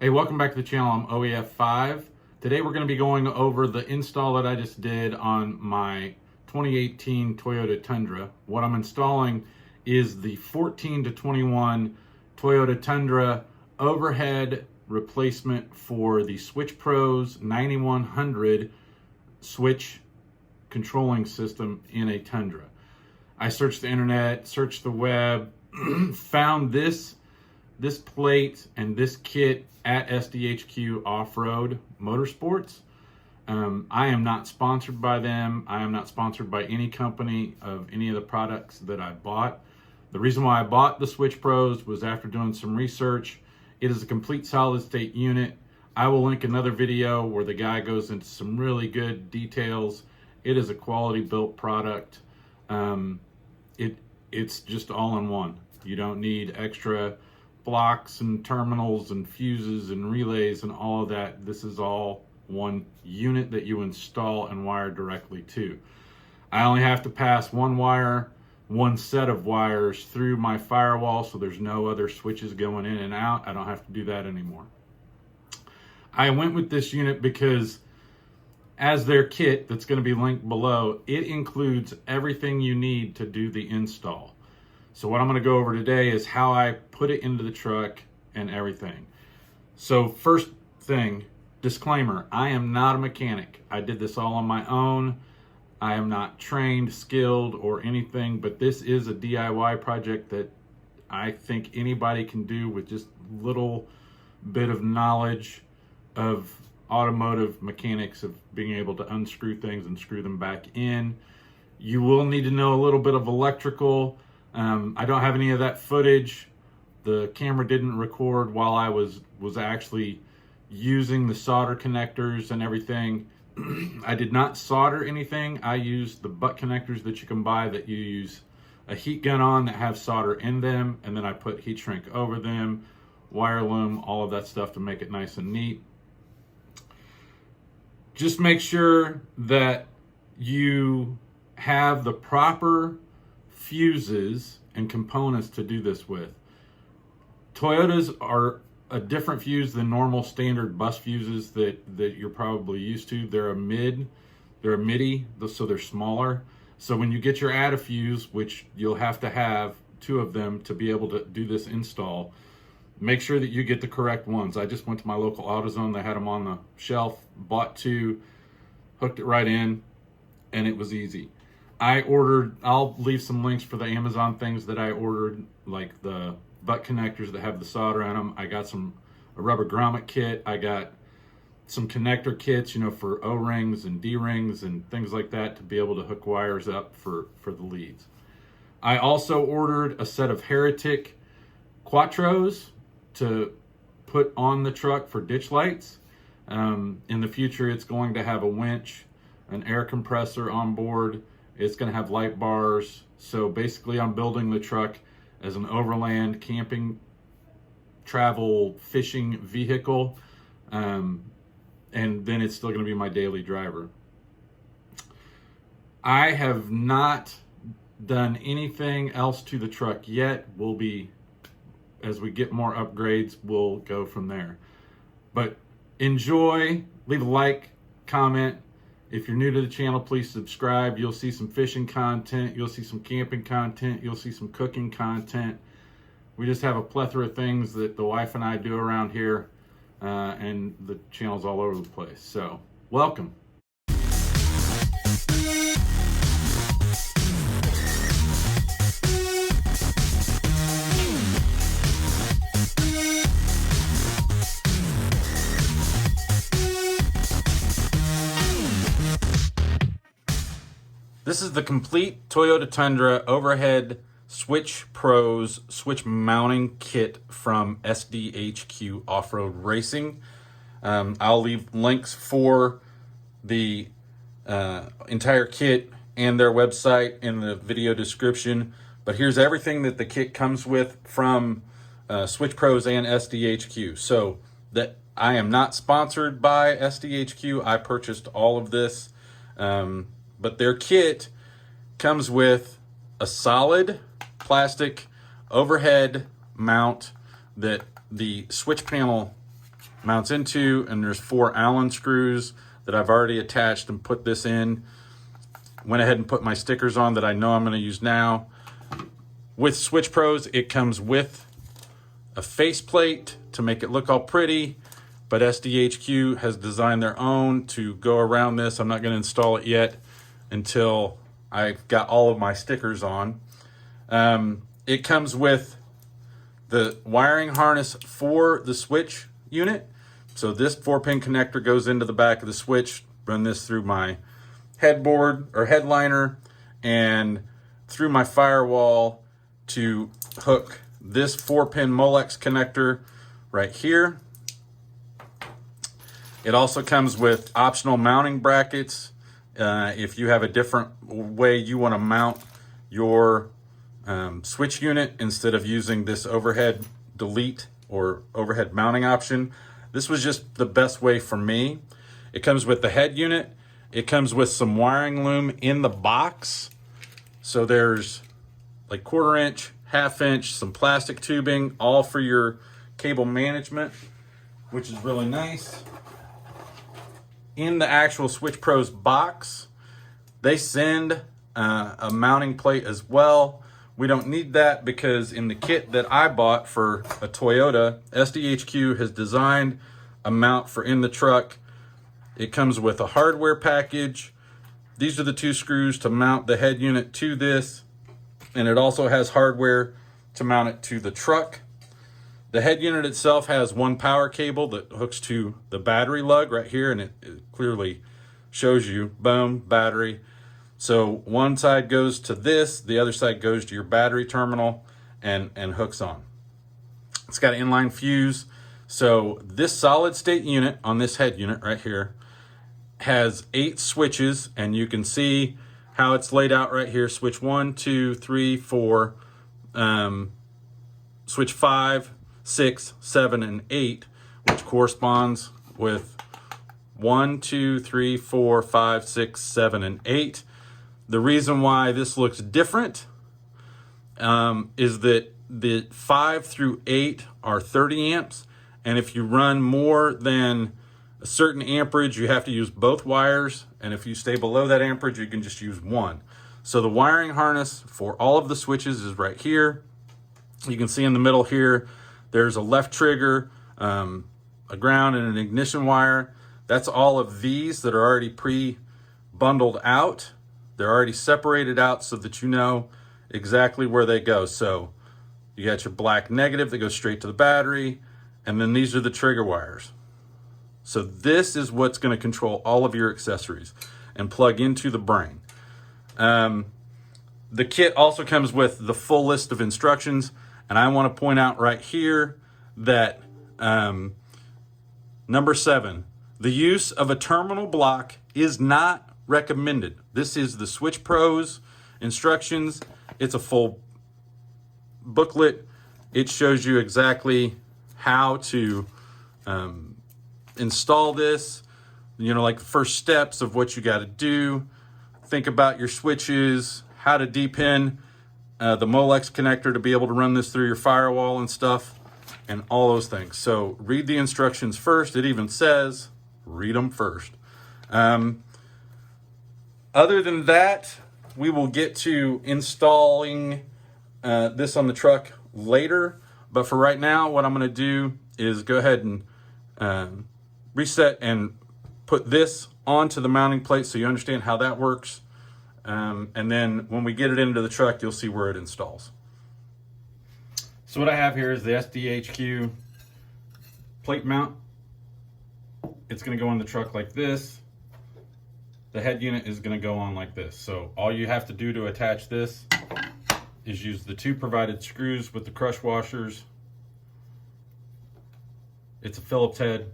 Hey, welcome back to the channel. I'm OEF5. Today we're going to be going over the install that I just did on my 2018 Toyota Tundra. What I'm installing is the 14 to 21 Toyota Tundra overhead replacement for the Switchpros 9100 switch controlling system in a Tundra. I searched the internet, searched the web, found this plate and this kit at SDHQ Off-Road Motorsports. I am not sponsored by them. I am not sponsored by any company of any of the products that I bought. The reason why I bought the Switchpros was after doing some research. It is a complete solid state unit. I will link another video where the guy goes into some really good details. It is a quality built product. It's just all in one. You don't need extra blocks and terminals and fuses and relays and all of that. This is all one unit that you install and wire directly to. I only have to pass one set of wires through my firewall, so there's no other switches going in and out. I don't have to do that anymore. I went with this unit because as their kit that's going to be linked below, it includes everything you need to do the install. So what I'm going to go over today is how I put it into the truck and everything. So first thing, disclaimer, I am not a mechanic. I did this all on my own. I am not trained, skilled, or anything, but this is a DIY project that I think anybody can do with just a little bit of knowledge of automotive mechanics, of being able to unscrew things and screw them back in. You will need to know a little bit of electrical. I don't have any of that footage. The camera didn't record while I was actually using the solder connectors and everything. I did not solder anything. I used the butt connectors that you can buy that you use a heat gun on that have solder in them, and then I put heat shrink over them, wire loom, all of that stuff to make it nice and neat. Just make sure that you have the proper fuses and components to do this with. Toyotas are a different fuse than normal standard bus fuses that you're probably used to. They're a MIDI, so they're smaller. So when you get your add a fuse, which you'll have to have two of them to be able to do this install, make sure that you get the correct ones. I just went to my local AutoZone. They had them on the shelf, bought two, hooked it right in, and it was easy. I'll leave some links for the Amazon things that I ordered, like the butt connectors that have the solder on them. I got a rubber grommet kit. I got some connector kits, for O-rings and D-rings and things like that to be able to hook wires up for the leads. I also ordered a set of Heretic Quattros to put on the truck for ditch lights. In the future, it's going to have a winch, an air compressor on board. It's going to have light bars. So basically, I'm building the truck as an overland camping, travel, fishing vehicle. And then it's still going to be my daily driver. I have not done anything else to the truck yet. As we get more upgrades, we'll go from there. But enjoy, leave a like, comment. If you're new to the channel, please subscribe. You'll see some fishing content. You'll see some camping content. You'll see some cooking content. We just have a plethora of things that the wife and I do around here, and the channel's all over the place. So, welcome. This is the complete Toyota Tundra overhead Switchpros switch mounting kit from SDHQ Off-Road Racing. I'll leave links for the entire kit and their website in the video description. But here's everything that the kit comes with from Switchpros and SDHQ. So that I am not sponsored by SDHQ. I purchased all of this. But their kit comes with a solid plastic overhead mount that the switch panel mounts into, and there's 4 Allen screws that I've already attached and put this in. Went ahead and put my stickers on that I know I'm going to use now. With Switchpros, it comes with a faceplate to make it look all pretty, but SDHQ has designed their own to go around this. I'm not going to install it yet until I've got all of my stickers on. It comes with the wiring harness for the switch unit. So this 4-pin connector goes into the back of the switch. Run this through my headboard or headliner and through my firewall to hook this 4-pin Molex connector right here. It also comes with optional mounting brackets. If you have a different way you want to mount your switch unit instead of using this overhead delete or overhead mounting option, this was just the best way for me. It comes with the head unit. It comes with some wiring loom in the box. So there's like 1/4 inch, 1/2 inch, some plastic tubing, all for your cable management, which is really nice. In the actual Switchpros box, they send a mounting plate as well. We don't need that because in the kit that I bought for a Toyota, SDHQ has designed a mount for in the truck. It comes with a hardware package. These are the 2 screws to mount the head unit to this, and it also has hardware to mount it to the truck. The head unit itself has 1 power cable that hooks to the battery lug right here, and it clearly shows you, boom, battery. So one side goes to this, the other side goes to your battery terminal and hooks on. It's got an inline fuse. So this solid state unit on this head unit right here has 8 switches, and you can see how it's laid out right here. Switch 1, 2, 3, 4, switch 5, 6, 7, and 8, which corresponds with 1, 2, 3, 4, 5, 6, 7, and 8. The reason why this looks different is that the 5 through 8 are 30 amps. And if you run more than a certain amperage, you have to use both wires. And if you stay below that amperage, you can just use one. So the wiring harness for all of the switches is right here. You can see in the middle here, there's a left trigger, a ground, and an ignition wire. That's all of these that are already pre-bundled out. They're already separated out so that you know exactly where they go. So you got your black negative that goes straight to the battery, and then these are the trigger wires. So this is what's going to control all of your accessories and plug into the brain. The kit also comes with the full list of instructions, and I want to point out right here that number 7, the use of a terminal block is not recommended. This is the Switchpros instructions. It's a full booklet. It shows you exactly how to install this, like the first steps of what you got to do. Think about your switches, how to depin the Molex connector to be able to run this through your firewall and stuff, and all those things. So read the instructions first. It even says, read them first. Other than that, we will get to installing this on the truck later. But for right now, what I'm going to do is go ahead and reset and put this onto the mounting plate so you understand how that works. And then when we get it into the truck, you'll see where it installs. So what I have here is the SDHQ plate mount. It's going to go in the truck like this. The head unit is going to go on like this. So all you have to do to attach this is use the 2 provided screws with the crush washers. It's a Phillips head.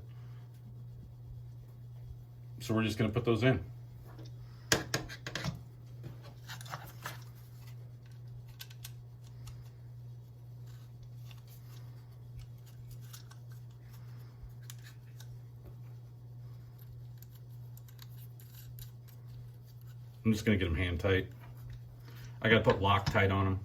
So we're just going to put those in. I'm just going to get them hand tight. I got to put Loctite on them.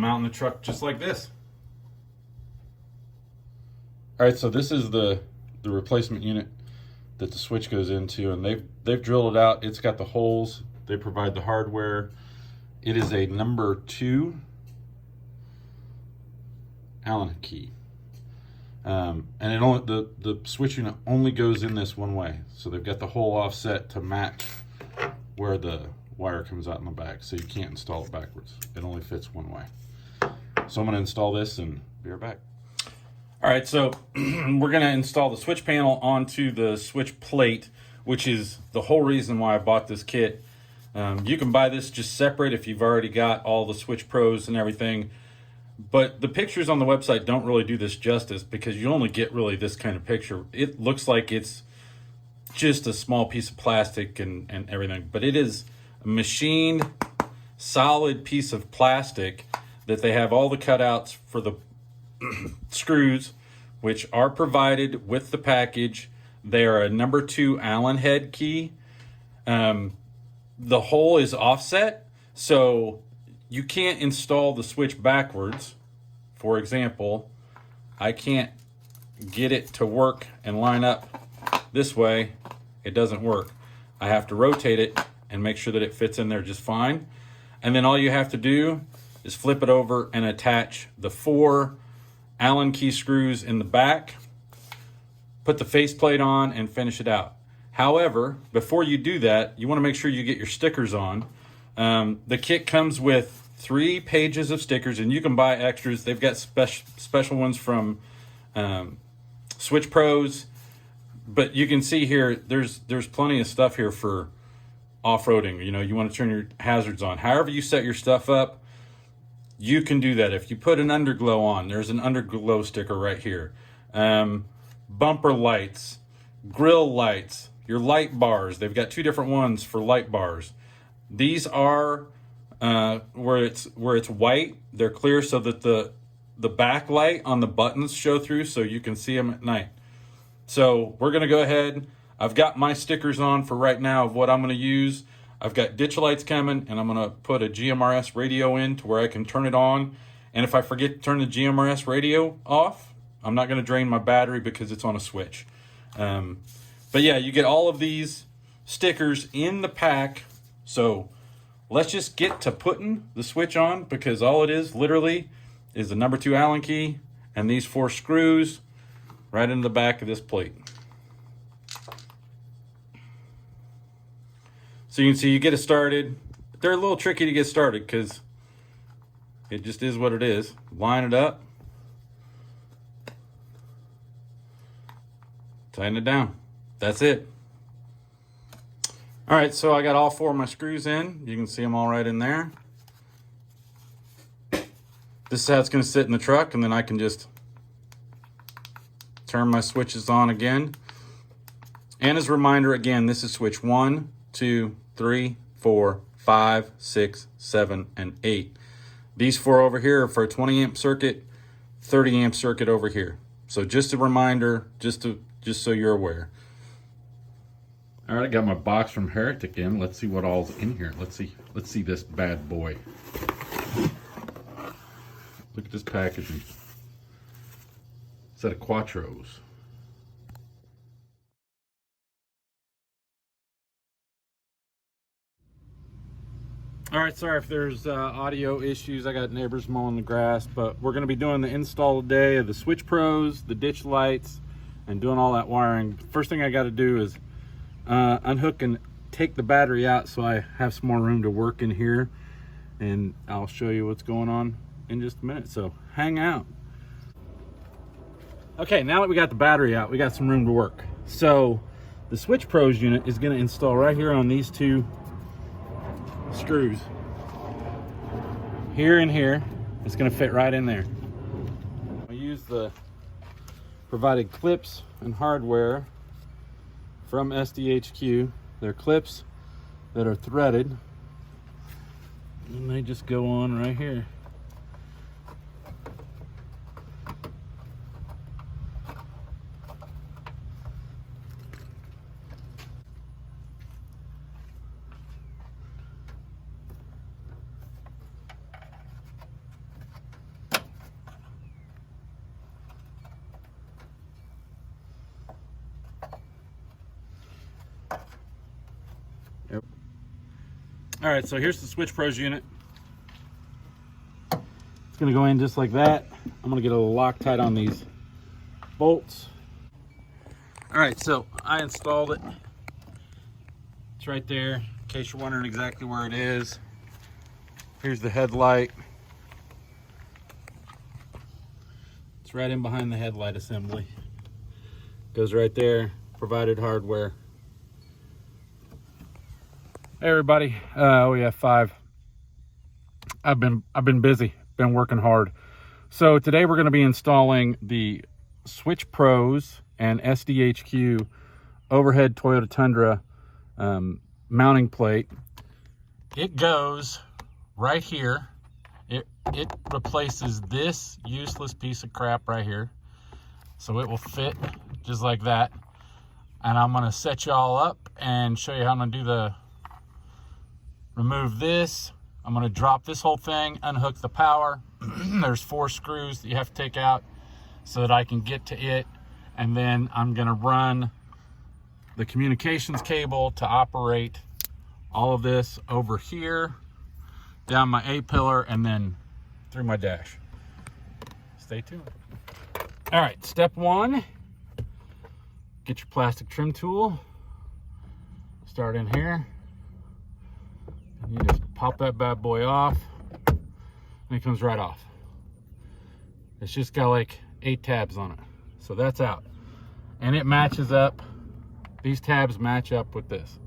mount in the truck just like this. All right, so this is the replacement unit that the switch goes into, and they've drilled it out. It's got the holes. They provide the hardware. It is a number 2 Allen key. And it only, the switch unit only goes in this one way. So they've got the hole offset to match where the wire comes out in the back, so you can't install it backwards. It only fits one way. So I'm going to install this and be right back. All right, so we're going to install the switch panel onto the switch plate, which is the whole reason why I bought this kit. You can buy this just separate if you've already got all the Switchpros and everything. But the pictures on the website don't really do this justice, because you only get really this kind of picture. It looks like it's just a small piece of plastic and everything, but it is a machined solid piece of plastic that they have all the cutouts for the screws, which are provided with the package. They are a number 2 Allen head key. The hole is offset, so you can't install the switch backwards. For example, I can't get it to work and line up this way. It doesn't work. I have to rotate it and make sure that it fits in there just fine. And then all you have to do is flip it over and attach the 4 Allen key screws in the back, put the faceplate on, and finish it out. However, before you do that, you want to make sure you get your stickers on. The kit comes with 3 pages of stickers, and you can buy extras. They've got special ones from Switchpros, but you can see here there's plenty of stuff here for off-roading. You know, you want to turn your hazards on. However you set your stuff up, you can do that. If you put an underglow on, there's an underglow sticker right here. Bumper lights, grill lights, your light bars. They've got 2 different ones for light bars. These are where it's white. They're clear so that the backlight on the buttons show through, so you can see them at night. So we're gonna go ahead. I've got my stickers on for right now of what I'm gonna use. I've got ditch lights coming, and I'm gonna put a GMRS radio in to where I can turn it on. And if I forget to turn the GMRS radio off, I'm not gonna drain my battery because it's on a switch. But yeah, you get all of these stickers in the pack. So let's just get to putting the switch on, because all it is literally is the number 2 Allen key and these 4 screws right into the back of this plate. So you can see you get it started. They're a little tricky to get started because it just is what it is. Line it up. Tighten it down. That's it. All right, so I got all 4 of my screws in. You can see them all right in there. This is how it's going to sit in the truck, and then I can just turn my switches on again. And as a reminder, again, this is switch 1, 2, 3, 4, 5, 6, 7, and 8. These 4 over here are for a 20 amp circuit, 30 amp circuit over here. So just a reminder, just so you're aware. All right, I got my box from Heretic in. Let's see what all's in here. Let's see this bad boy. Look at this packaging. Set of Quattros. All right, sorry if there's audio issues. I got neighbors mowing the grass, but we're going to be doing the install today of the Switchpros, the ditch lights, and doing all that wiring. First thing I got to do is unhook and take the battery out so I have some more room to work in here, and I'll show you what's going on in just a minute, so hang out. Okay, now that we got the battery out, we got some room to work. So the Switchpros unit is going to install right here on these 2 screws. Here and here. It's going to fit right in there. I use the provided clips and hardware from SDHQ. They're clips that are threaded, and they just go on right here. All right, so here's the Switchpros unit. It's gonna go in just like that. I'm gonna get a little Loctite on these bolts. All right, so I installed it. It's right there, in case you're wondering exactly where it is. Here's the headlight. It's right in behind the headlight assembly. Goes right there, provided hardware. Hey everybody, we have 5. I've been busy, been working hard. So today we're going to be installing the Switchpros and SDHQ overhead Toyota Tundra mounting plate. It goes right here. It replaces this useless piece of crap right here. So it will fit just like that. And I'm gonna set you all up and show you how I'm gonna do the remove this. I'm gonna drop this whole thing, unhook the power. There's 4 screws that you have to take out so that I can get to it. And then I'm gonna run the communications cable to operate all of this over here, down my A-pillar, and then through my dash. Stay tuned. All right, step 1, get your plastic trim tool. Start in here. You just pop that bad boy off, and it comes right off. It's just got like 8 tabs on it. So that's out. And it matches up, these tabs match up with this.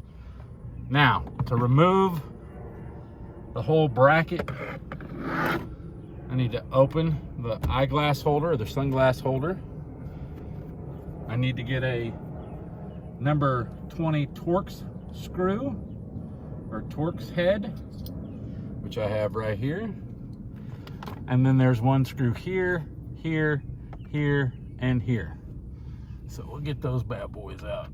Now, to remove the whole bracket, I need to open the eyeglass holder, or the sunglass holder. I need to get a number 20 Torx screw, or Torx head, which I have right here. And then there's 1 screw here, here, here, and here. So we'll get those bad boys out.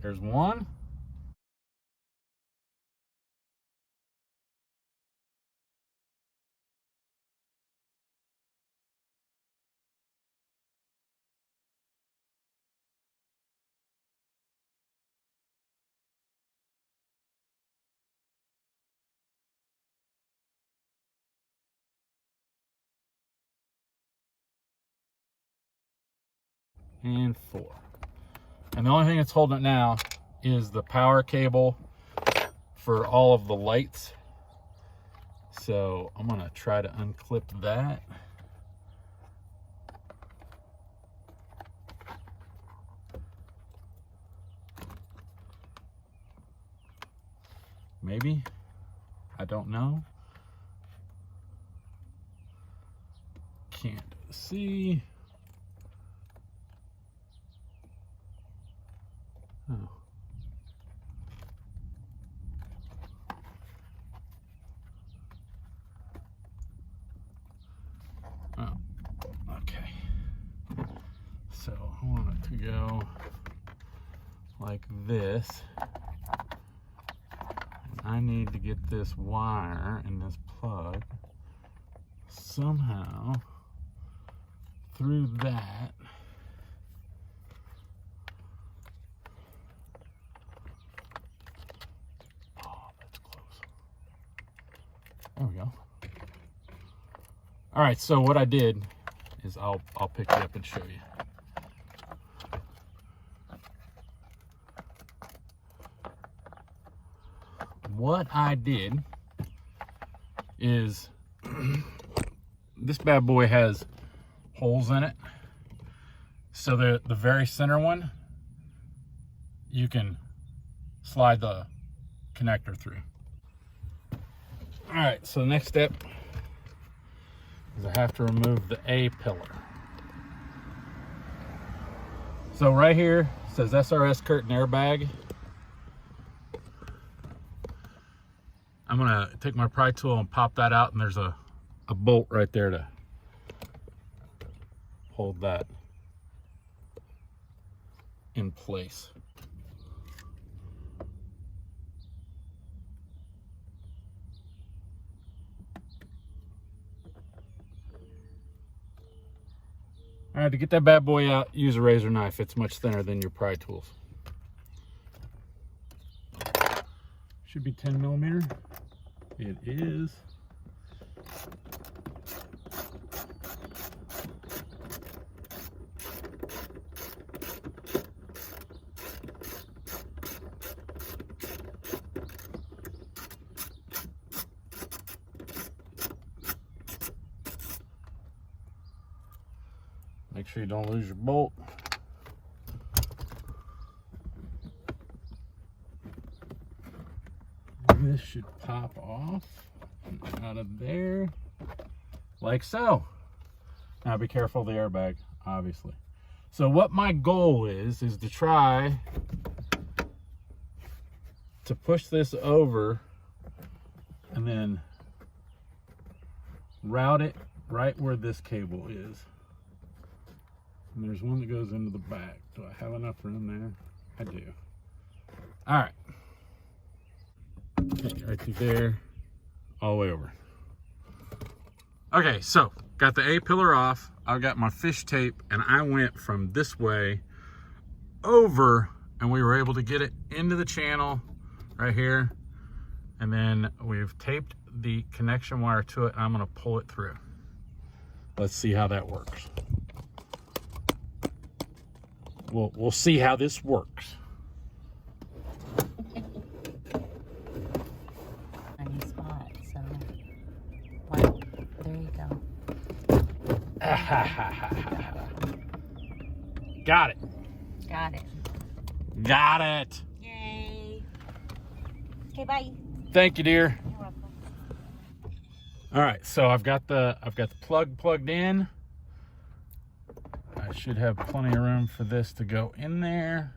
There's 1. And 4. And the only thing that's holding it now is the power cable for all of the lights. So I'm gonna try to unclip that. Maybe, I don't know. Can't see. Oh. Oh, okay. So I want it to go like this. And I need to get this wire and this plug somehow through that. There we go. All right, so what I did is I'll pick it up and show you. What I did is this bad boy has holes in it. So the very center one, you can slide the connector through. All right, so the next step is I have to remove the A-pillar. So right here it says SRS curtain airbag. I'm gonna take my pry tool and pop that out, and there's a bolt right there to hold that in place. All right, to get that bad boy out, use a razor knife. It's much thinner than your pry tools. Should be 10 millimeter. It is. Make sure you don't lose your bolt. This should pop off out of there, like so. Now be careful of the airbag, obviously. So what my goal is to try to push this over and then route it right where this cable is. And there's one that goes into the back. Do I have enough room there? I do. All right. Right through there, all the way over. Okay, so got the A-pillar off. I've got my fish tape, and I went from this way over, and we were able to get it into the channel right here. And then we've taped the connection wire to it, and I'm gonna pull it through. Let's see how that works. We'll see how this works. Funny spot, so wow, there you go. Got it. Got it. Got it. Yay. Okay, bye. Thank you, dear. You're welcome. All right, so I've got the plug plugged in. I should have plenty of room for this to go in there.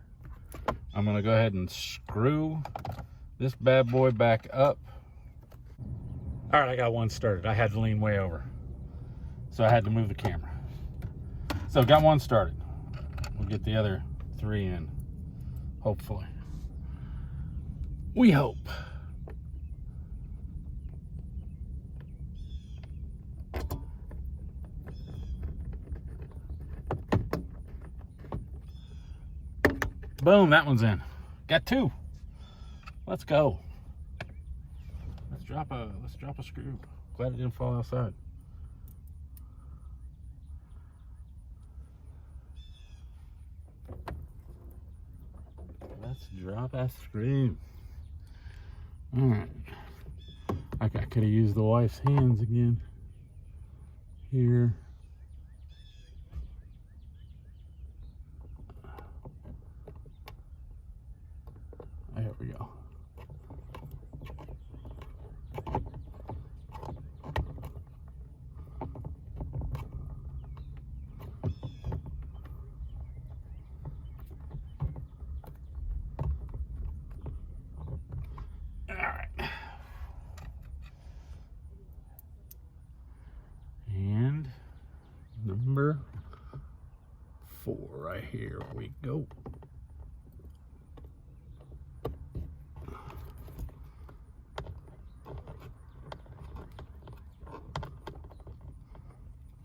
I'm gonna go ahead and screw this bad boy back up. All right, I got one started. I had to lean way over, so I had to move the camera. So got one started. We'll get the other 3 in, hopefully. We hope. Boom, that one's in. Got 2. Let's go. Let's drop a screw. Glad it didn't fall outside. Let's drop a screw. All right. I could have used the wife's hands again. Here. There we go. All right. And number 4 right here we go.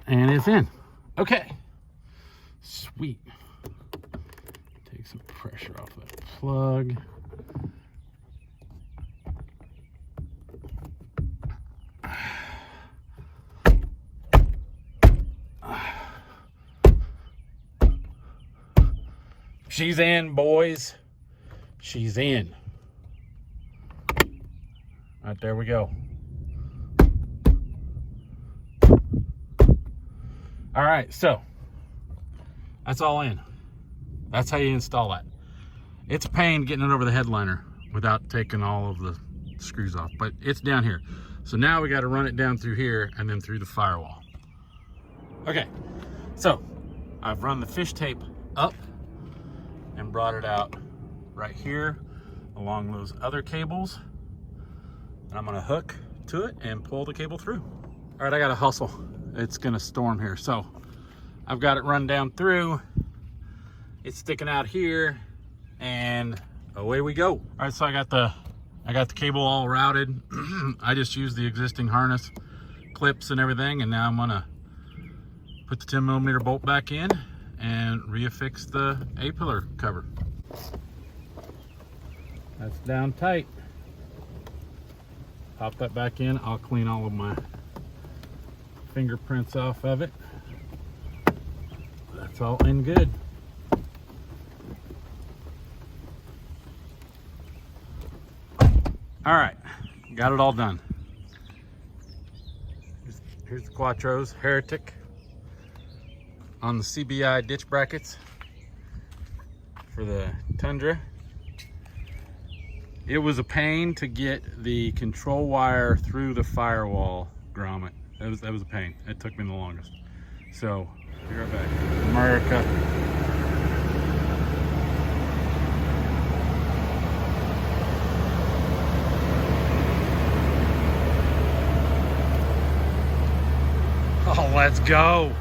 And it's in. Okay. Sweet. Take some pressure off that plug. She's in, boys. She's in. Right, there we go. All right, so that's all in. That's how you install that. It's a pain getting it over the headliner without taking all of the screws off, but it's down here. So now we got to run it down through here and then through the firewall. Okay, so I've run the fish tape up and brought it out right here along those other cables. And I'm gonna hook to it and pull the cable through. All right, I gotta hustle. It's gonna storm here. So I've got it run down through. It's sticking out here and away we go. All right, so I got the cable all routed. I just used the existing harness clips and everything, and now I'm gonna put the 10mm bolt back in and reaffix the A-pillar cover. That's down tight. Pop that back in. I'll clean all of my fingerprints off of it. That's all in good. All right, got it all done. Here's the Quattros Heretic on the CBI ditch brackets for the Tundra. It was a pain to get the control wire through the firewall grommet. That was a pain. It took me the longest. So, be right back. America. Oh, let's go.